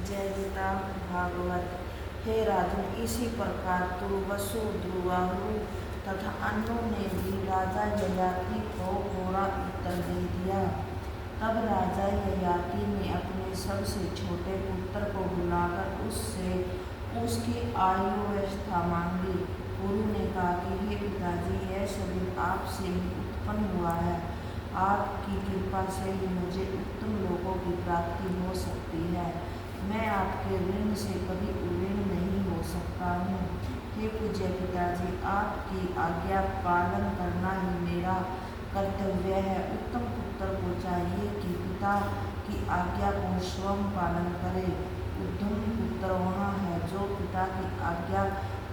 जयता भागवत। हे राजन, इसी प्रकार तुर्वसु, ध्रुवाहु तथा अन्यों ने भी राजा ययाति को पूरा उत्तर दे दिया। तब राजा ययाति ने अपने सबसे छोटे पुत्र को बुलाकर उससे उसकी आयुवस्था मांगी। पुरु ने कहा कि हे पिताजी, यह शरीर आपसे ही उत्पन्न हुआ है। आपकी कृपा से ही मुझे उत्तम लोगों की प्राप्ति हो सकती है। मैं आपके ऋण से कभी उऋण नहीं हो सकता हूँ। हे पूज्य पिताजी, आपकी आज्ञा पालन करना ही मेरा कर्तव्य है। उत्तम पुत्र को चाहिए कि पिता की आज्ञा को स्वयं पालन करे। उद्धम पुत्र वहाँ है जो पिता की आज्ञा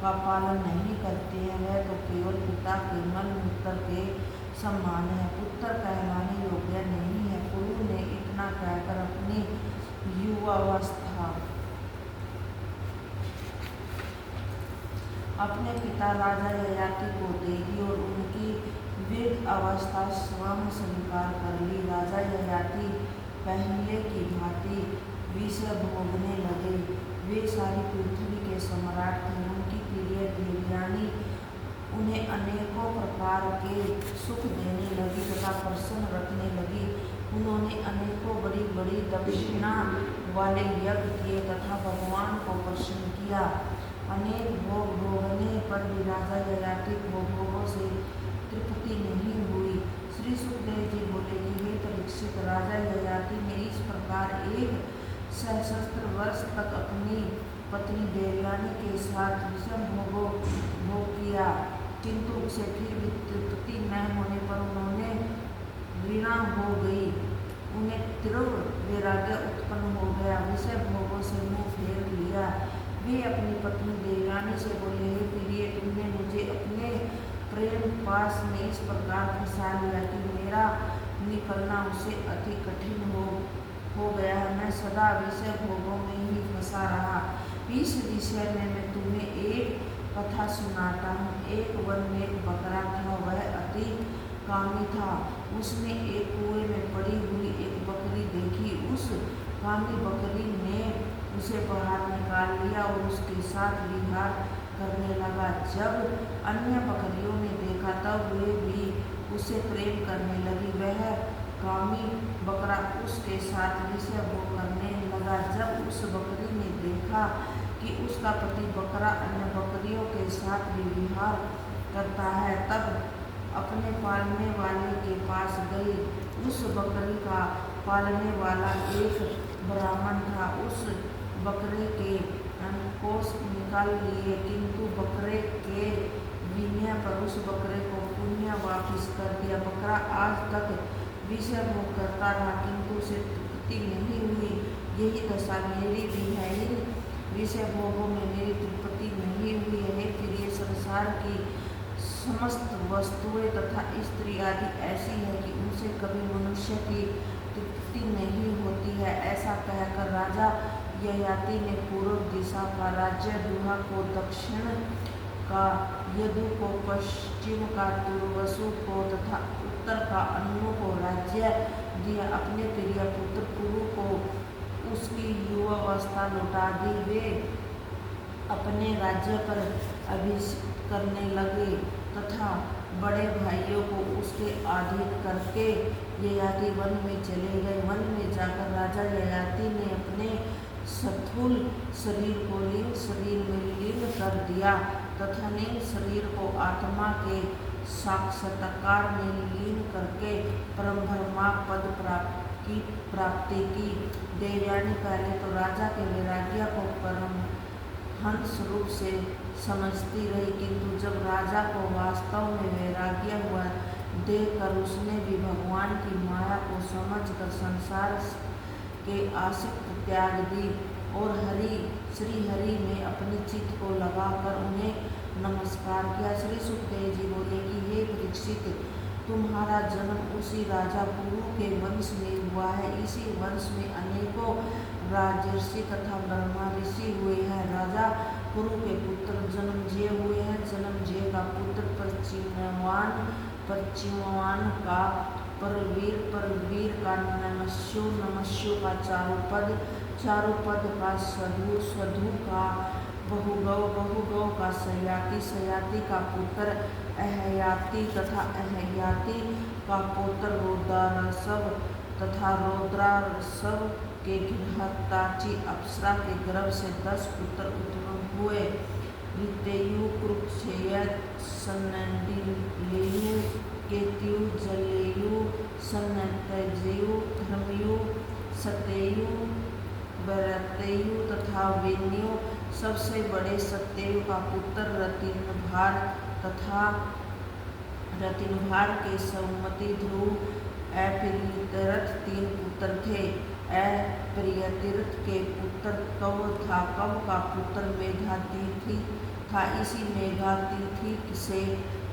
का पालन नहीं करते हैं, वह तो केवल पिता के मल मूत्र के समान है, पुत्र कहलाने योग्य नहीं है। पुरु ने इतना कहकर अपनी युवावस्था अपने पिता राजा ययाति को दे दी और उनकी वृद्ध अवस्था स्वयं स्वीकार कर ली। राजा ययाति पहले की भांति विषय भोगने लगे। वे सारी पृथ्वी के सम्राट थे। उनकी प्रिय देवयानी उन्हें अनेकों प्रकार के सुख देने लगी तथा प्रसन्न रखने लगी। उन्होंने अनेकों बड़ी बड़ी दक्षिणा वाले यज्ञ किए तथा भगवान को प्रसन्न किया। अनेक भोग भोगने पर भी राजा ययाति को भोगों से तृप्ति नहीं हुई। श्री सुखदेव जी बोले कि हे परीक्षित, राजा ययाति ने इस प्रकार 1 सहस्त्र वर्ष तक अपनी पत्नी देवयानी के साथ विषम भोग किया, किंतु उसे फिर भी तृप्ति न होने पर उन्होंने घृणा हो गई। उन्हें तीव्र वैराग्य उत्पन्न हो गया। विषय भोगों से मुंह फेर लिया। वे अपनी पत्नी देवयानी से बोले, हे प्रिय, तुमने मुझे अपने प्रेम पास में इस प्रकार फंसा लिया कि मेरा निकलना उससे अति कठिन हो गया है। मैं सदा विषय भोगों में ही फंसा रहा। इस विषय में मैं तुम्हें एक कथा सुनाता हूँ। एक वन में एक बकरा था, वह अति कामी था। उसने एक कुएं में पड़ी हुई एक बकरी देखी। उस कामी बकरी ने उसे बाहर निकाल लिया और उसके साथ विहार करने लगा। जब अन्य बकरियों ने देखा तब वे भी उसे प्रेम करने लगी। वह कामी बकरा उसके साथ विषय भोग करने लगा। जब उस बकरी ने देखा कि उसका पति बकरा अन्य बकरियों के साथ भी विहार करता है, तब अपने पालने वाले के पास गई। उस बकरी का पालने वाला एक ब्राह्मण था। उस बकरे के कोष निकाल लिए, किंतु बकरे के विनय पर उस बकरे को पुण्य वापिस कर दिया। बकरा आज तक विषय भोग करता रहा, किंतु उसे तृप्ति नहीं हुई। यही दशा मेरी भी है। इन विषय भोगों में मेरी तृप्ति नहीं हुई है। प्रिय, संसार की समस्त वस्तुएं तथा स्त्री आदि ऐसी है कि उनसे कभी मनुष्य की तृप्ति नहीं होती है। ऐसा कहकर राजा ययाति ने पूर्व दिशा का राज्य दुहा को, दक्षिण का यदु को, पश्चिम का तुर्वसु को तथा उत्तर का अनु को राज्य दिया। अपने प्रिय पुत्र पुरु को उसकी युवावस्था लौटा दी। वे अपने राज्य पर अभिषेक करने लगे तथा बड़े भाइयों को उसके अधीन करके ययाति वन में चले गए। वन में जाकर राजा ययाति ने अपने स्थूल शरीर को लीन शरीर में लीन कर दिया तथा लीन शरीर को आत्मा के साक्षात्कार में लीन करके परम ब्रह्मा पद की प्राप्ति की। देवयानी पहले तो राजा के वैराग्य को परम हंस रूप से समझती रही, किंतु जब राजा को वास्तव में वैराग्य हुआ देखकर उसने भी भगवान की माया को समझकर संसार के आसक्त त्याग दी और श्री हरि में अपने चित्त को लगाकर उन्हें नमस्कार किया। श्री सुखदेव जी बोले कि हे परीक्षित, तुम्हारा जन्म उसी राजा पुरु के वंश में हुआ है। इसी वंश में अनेकों राजर्षि तथा ब्रह्मा ऋषि हुए हैं। राजा पुरु के पुत्र जन्मजेय हुए हैं। जन्मजेय का पुत्र पश्चिमवान का परवीर, परवीर का नमस्यु, नमस्यु का चारुपद, चारुपद का स्वधु, स्वधु का बहुगव, बहुगव का सयाति, सयाति का पुत्र अहयाति तथा अहयाति का पुत्र रौद्रासव तथा रौद्रासव के घृताची अप्सरा के गर्भ से 10 पुत्र उत्पन्न हुए। ऋतेयु, कुरुक्षेय, सन्नडिलेयु, केतयु, जलेयु, सन्नतजेयु, धर्मयु, सतेयु, वरतेयु तथा वेन्यु। सबसे बड़े सत्ययु का पुत्र रतिनभार तथा रतिनभार के सौमति, ध्रुव, अप्रियतीर्थ 3 पुत्र थे। अप्रियतीर्थ के पुत्र कव था। कव का पुत्र मेघातिथि था। इसी मेघातिथि से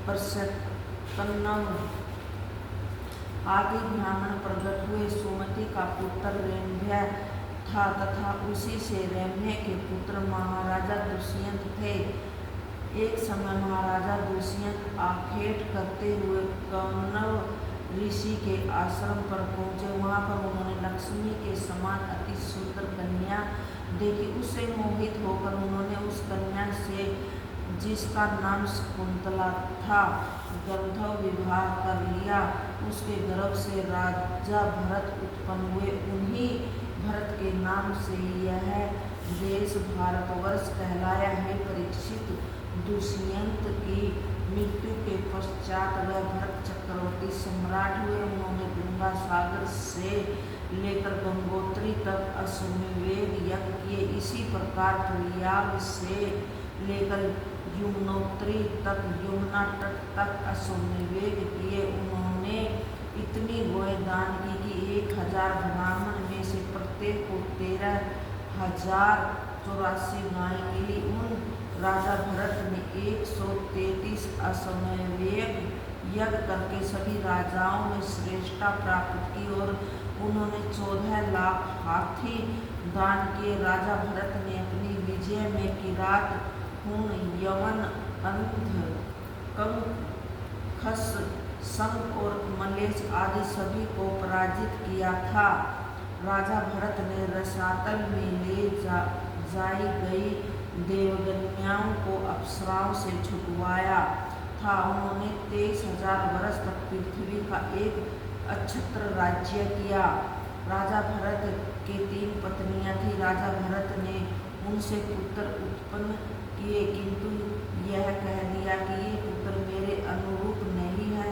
प्रसन्नव आदि ब्राह्मण प्रकट हुए। सुमति का पुत्र रेम्भ्य था तथा उसी से रेम्भ्य के पुत्र महाराजा दुष्यंत थे। एक समय महाराजा दुष्यंत आखेट करते हुए कौनव ऋषि के आश्रम पर पहुँचे। वहाँ पर उन्होंने लक्ष्मी के समान अति सुंदर कन्या देखी। उससे मोहित होकर उन्होंने उस कन्या से, जिसका नाम शकुंतला था, गंधर्व विवाह कर लिया। उसके गर्भ से राजा भरत उत्पन्न हुए। उन्हीं भरत के नाम से यह देश भारतवर्ष कहलाया है। परीक्षित, दुष्यंत की मृत्यु के पश्चात वह भरत चक्रवर्ती सम्राट हुए। उन्होंने गंगा सागर से लेकर गंगोत्री तक अश्वमेध यज्ञ किए। इसी प्रकार प्रयाग से लेकर यमुनोत्री तक, यमुना तट तक अश्वमेध किए। उन्होंने इतनी गौएं दान की कि 1000 ब्राह्मण में से प्रत्येक को 13,084 गायें मिली। उन राजा भरत ने 133 अश्वमेध यज्ञ करके सभी राजाओं में श्रेष्ठता प्राप्त की और उन्होंने 14 लाख हाथी दान किए। राजा भरत ने अपनी विजय में किरात, हुण, यवन, अंध, कंखस, संग और मलेश आदि सभी को पराजित किया था। राजा भरत ने रसातल में ले जाई गई देवकन्याओं को अप्सराओं से छुड़वाया था। उन्होंने 23,000 वर्ष तक पृथ्वी का एक अक्षत्र राज्य किया। राजा भरत के 3 पत्नियां थीं। राजा भरत ने उनसे पुत्र उत्पन्न किए, किंतु यह कह दिया कि ये पुत्र मेरे अनुरूप नहीं है।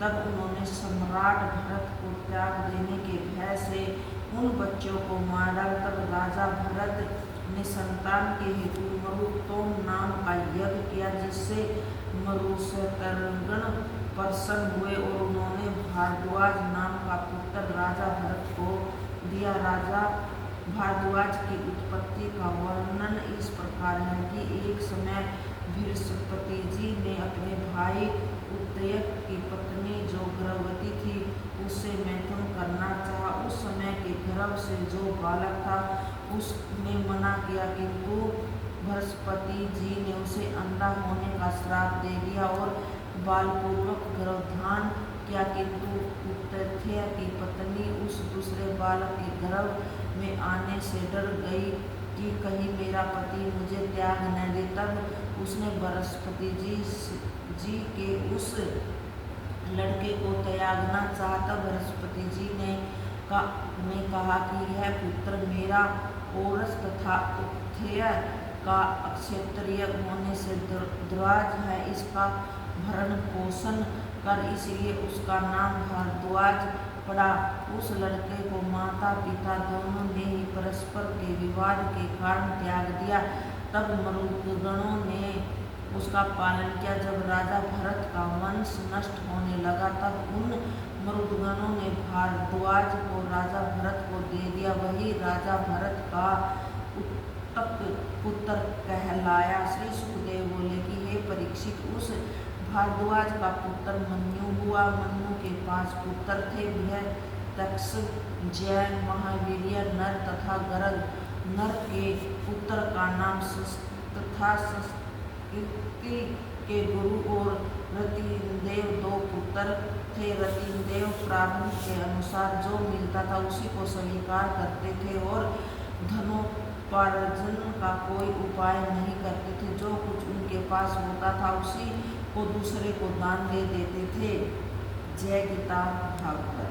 तब उन्होंने सम्राट भरत को त्याग देने के भय से उन बच्चों को मार डाला। तब राजा भरत ने संतान के हेतु मरुतोम नाम का यज्ञ किया, जिससे मरुतगण प्रसन्न हुए और उन्होंने भारद्वाज नाम का पुत्र राजा भरत को दिया। राजा भारद्वाज की उत्पत्ति का वर्णन इस प्रकार है कि एक समय बृहस्पति जी ने अपने भाई उत्तयक की पत्नी जो गर्भवती थी उससे मैथुन करना चाहा। उस समय के गर्भ से जो बालक था उसने मना किया, किंतु बृहस्पति जी ने उसे अंधा होने का श्राप दे दिया और बालपूर्वक गर्भधान किया। किंतु उत्तयक की पत्नी उस दूसरे बालक के गर्भ में आने से डर गई कि कहीं मेरा पति मुझे त्याग न दे। तब उसने बृहस्पति जी के उस लड़के को त्यागना चाहा। तब बृहस्पति जी ने कहा कि यह पुत्र मेरा औरस तथा उत्तयक का अक्षत्रिय होने से द्वाज है, इसका भरण पोषण कर। इसलिए उसका नाम भारद्वाज पड़ा। उस लड़के को माता पिता दोनों ने ही परस्पर के विवाद के कारण त्याग दिया। तब मरुदगणों ने उसका पालन किया। जब राजा भरत का वंश नष्ट होने लगा तब उन मरुदगणों ने भारद्वाज को राजा भरत को दे दिया। वही राजा भरत का उत्तक पुत्र कहलाया। श्री सुखदेव बोले कि हे परीक्षित, उस भारद्वाज का पुत्र मन्यु हुआ। मन्यु के 5 पुत्र थे, बृहदक्ष, जय, महावीर्य, नर तथा गरग। नर के पुत्र का नाम तथा संस्कृति के गुरु और रतिदेव 2 पुत्र थे। रतिदेव प्रारंभ के अनुसार जो मिलता था उसी को स्वीकार करते थे और धनोपार्जन का कोई उपाय नहीं करते थे। जो कुछ उनके पास होता था उसी को दूसरे को दान दे देते थे। जय गीता भागवत।